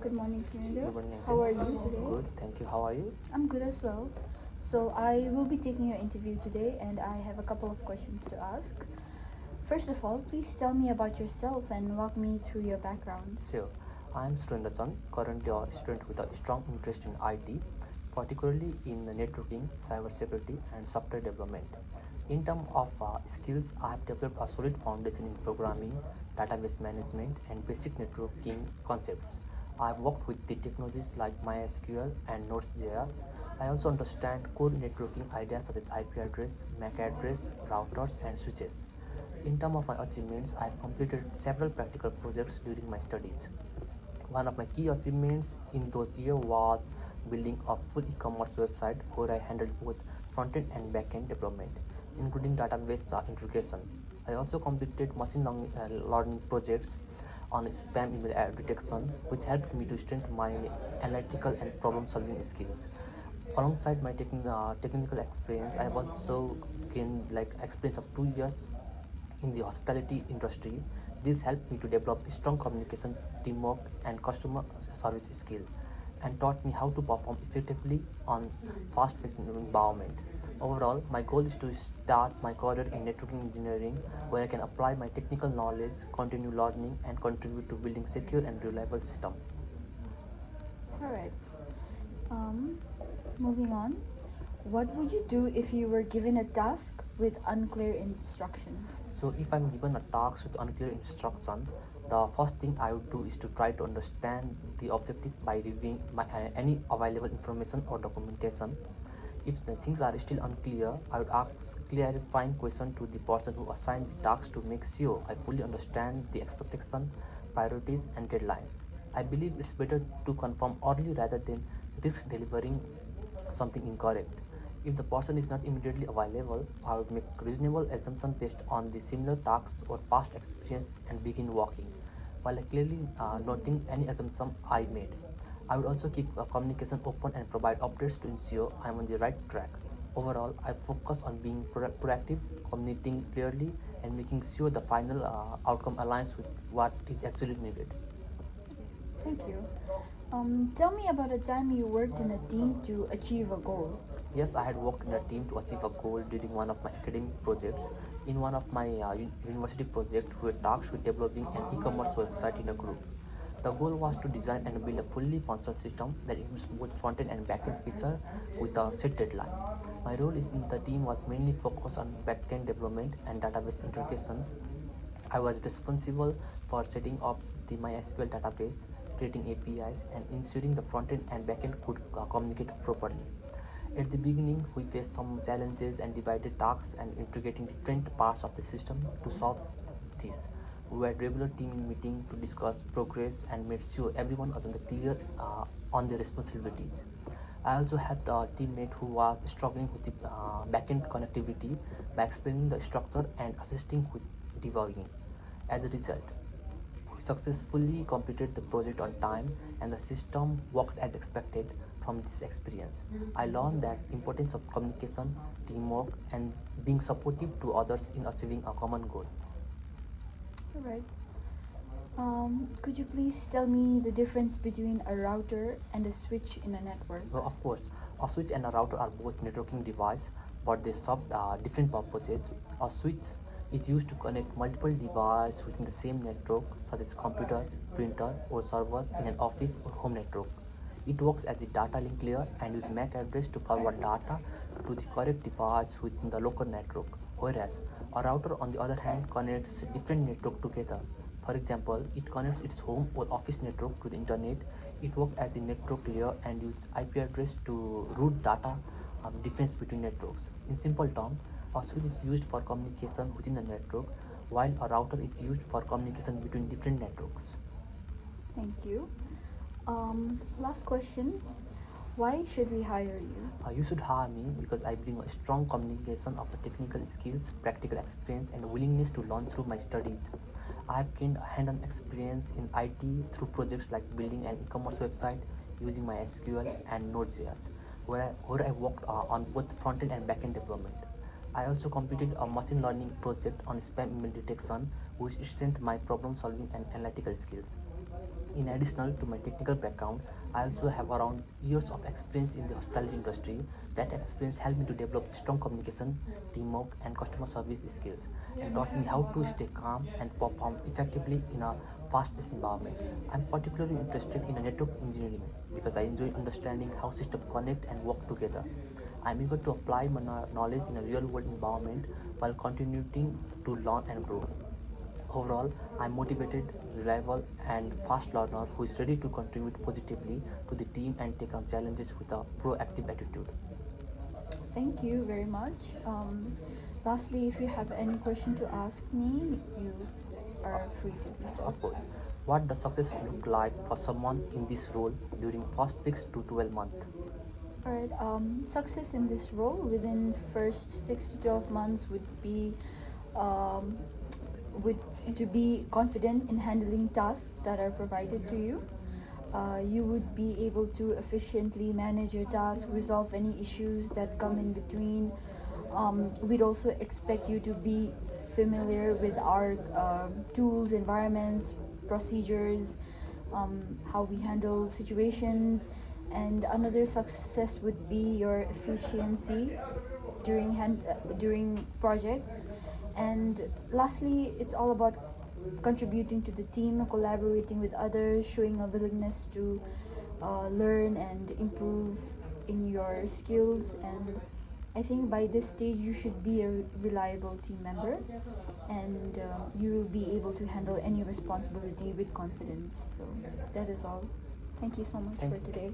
Good morning, Surinder. Good morning, How Exam. are you today? Good, thank you. How are you? I'm good as well. So, I will be taking your interview today, and I have a couple of questions to ask. First of all, please tell me about yourself and walk me through your background. So, I am Surinder Chan, currently a student with a strong interest in IT, particularly in networking, cybersecurity, and software development. In terms of skills, I have developed a solid foundation in programming, database management, and basic networking concepts. I have worked with the technologies like MySQL and Node.js. I also understand core networking ideas such as IP address, MAC address, routers, and switches. In terms of my achievements, I have completed several practical projects during my studies. One of my key achievements in those years was building a full e-commerce website where I handled both front-end and back-end development, including database integration. I also completed learning projects on spam email detection, which helped me to strengthen my analytical and problem-solving skills. Alongside my technical experience, I have also gained experience of 2 years in the hospitality industry. This helped me to develop strong communication, teamwork, and customer service skill, and taught me how to perform effectively on fast-paced environment. Overall, my goal is to start my career in networking engineering, where I can apply my technical knowledge, continue learning, and contribute to building secure and reliable system. Alright. Um, Moving on. What would you do if you were given a task with unclear instructions? So if I'm given a task with unclear instruction, the first thing I would do is to try to understand the objective by reviewing any available information or documentation. If the things are still unclear, I would ask clarifying question to the person who assigned the task to make sure I fully understand the expectation, priorities, and deadlines. I believe it's better to confirm early rather than risk delivering something incorrect. If the person is not immediately available, I would make reasonable assumptions based on the similar tasks or past experience and begin working, while I clearly noting any assumption I made. I would also keep communication open and provide updates to ensure I am on the right track. Overall, I focus on being proactive, communicating clearly, and making sure the final outcome aligns with what is actually needed. Thank you. Tell me about a time you worked in a team to achieve a goal. Yes, I had worked in a team to achieve a goal during one of my academic projects. In one of my university projects, we were tasked with developing an e-commerce website in a group. The goal was to design and build a fully functional system that includes both front-end and back-end feature with a set deadline. My role in the team was mainly focused on back-end development and database integration. I was responsible for setting up the MySQL database, creating APIs, and ensuring the front-end and back-end could communicate properly. At the beginning, we faced some challenges and divided tasks and integrating different parts of the system to solve this. We had regular team meeting to discuss progress and made sure everyone was on the clear on their responsibilities. I also had a teammate who was struggling with the backend connectivity by explaining the structure and assisting with debugging. As a result, we successfully completed the project on time and the system worked as expected. From this experience, I learned that importance of communication, teamwork, and being supportive to others in achieving a common goal. Alright. Could you please tell me the difference between a router and a switch in a network? Well, of course, a switch and a router are both networking devices, but they serve different purposes. A switch is used to connect multiple devices within the same network, such as computer, printer, or server in an office or home network. It works as the data link layer and uses MAC address to forward data to the correct device within the local network. Whereas a router, on the other hand, connects different networks together. For example, it connects its home or office network to the internet. It works as the network layer and uses IP address to route data difference between networks. In simple terms, a switch is used for communication within the network, while a router is used for communication between different networks. Thank you. Last question. Why should we hire you? You should hire me because I bring a strong combination of technical skills, practical experience, and willingness to learn through my studies. I have gained hand-on experience in IT through projects like building an e-commerce website using my SQL and Node.js, where I worked on both front-end and back-end development. I also completed a machine learning project on spam email detection, which strengthened my problem-solving and analytical skills. In addition to my technical background, I also have around years of experience in the hospitality industry. That experience helped me to develop strong communication, teamwork, and customer service skills, and taught me how to stay calm and perform effectively in a fast-paced environment. I'm particularly interested in network engineering because I enjoy understanding how systems connect and work together. I'm eager to apply my knowledge in a real-world environment while continuing to learn and grow. Overall, I'm motivated, reliable, and fast learner who is ready to contribute positively to the team and take on challenges with a proactive attitude. Thank you very much. Lastly, if you have any question to ask me, you are free to do so. Of course, what does success look like for someone in this role during first 6 to 12 months? Alright, success in this role within first 6 to 12 months um, would to be confident in handling tasks that are provided to you. You would be able to efficiently manage your tasks, resolve any issues that come in between. We'd also expect you to be familiar with our tools, environments, procedures, how we handle situations, and another success would be your efficiency during projects. And lastly, it's all about contributing to the team, collaborating with others, showing a willingness to learn and improve in your skills. And I think by this stage you should be a reliable team member, and you will be able to handle any responsibility with confidence. So that is all. Thank you so much Thank for you. today.